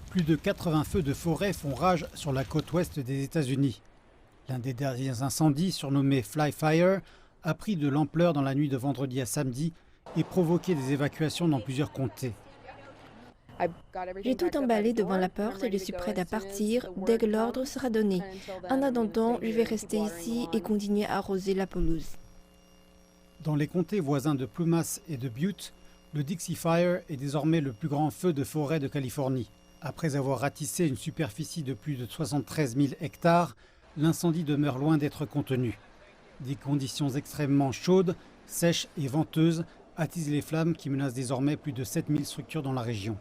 Plus de 80 feux de forêt font rage sur la côte ouest des États-Unis. L'un des derniers incendies, surnommé Fly Fire, a pris de l'ampleur dans la nuit de vendredi à samedi et provoqué des évacuations dans plusieurs comtés. J'ai tout emballé devant la porte et je suis prête à partir dès que l'ordre sera donné. En attendant, je vais rester ici et continuer à arroser la pelouse. Dans les comtés voisins de Plumas et de Butte, le Dixie Fire est désormais le plus grand feu de forêt de Californie. Après avoir ratissé une superficie de plus de 73 000 hectares, l'incendie demeure loin d'être contenu. Des conditions extrêmement chaudes, sèches et venteuses attisent les flammes qui menacent désormais plus de 7000 structures dans la région.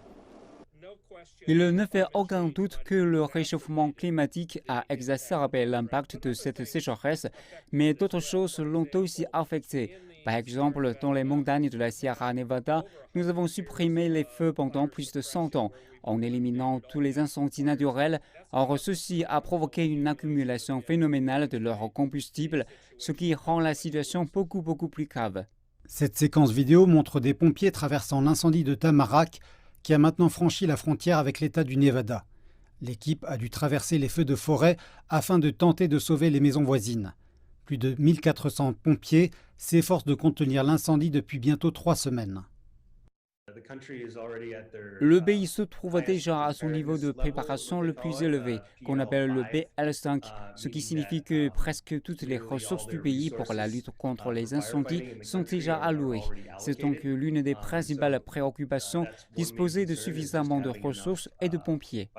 Il ne fait aucun doute que le réchauffement climatique a exacerbé l'impact de cette sécheresse, mais d'autres choses l'ont aussi affecté. Par exemple, dans les montagnes de la Sierra Nevada, nous avons supprimé les feux pendant plus de 100 ans, en éliminant tous les incendies naturels. Or, ceci a provoqué une accumulation phénoménale de leur combustible, ce qui rend la situation beaucoup plus grave. Cette séquence vidéo montre des pompiers traversant l'incendie de Tamarack, qui a maintenant franchi la frontière avec l'État du Nevada. L'équipe a dû traverser les feux de forêt afin de tenter de sauver les maisons voisines. Plus de 1400 pompiers s'efforcent de contenir l'incendie depuis bientôt 3 semaines. Le pays se trouve déjà à son niveau de préparation le plus élevé, qu'on appelle le BL5, ce qui signifie que presque toutes les ressources du pays pour la lutte contre les incendies sont déjà allouées. C'est donc l'une des principales préoccupations, disposer de suffisamment de ressources et de pompiers.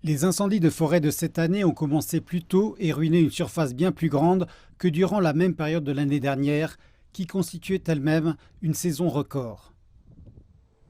Les incendies de forêt de cette année ont commencé plus tôt et ruiné une surface bien plus grande que durant la même période de l'année dernière, qui constituait elle-même une saison record.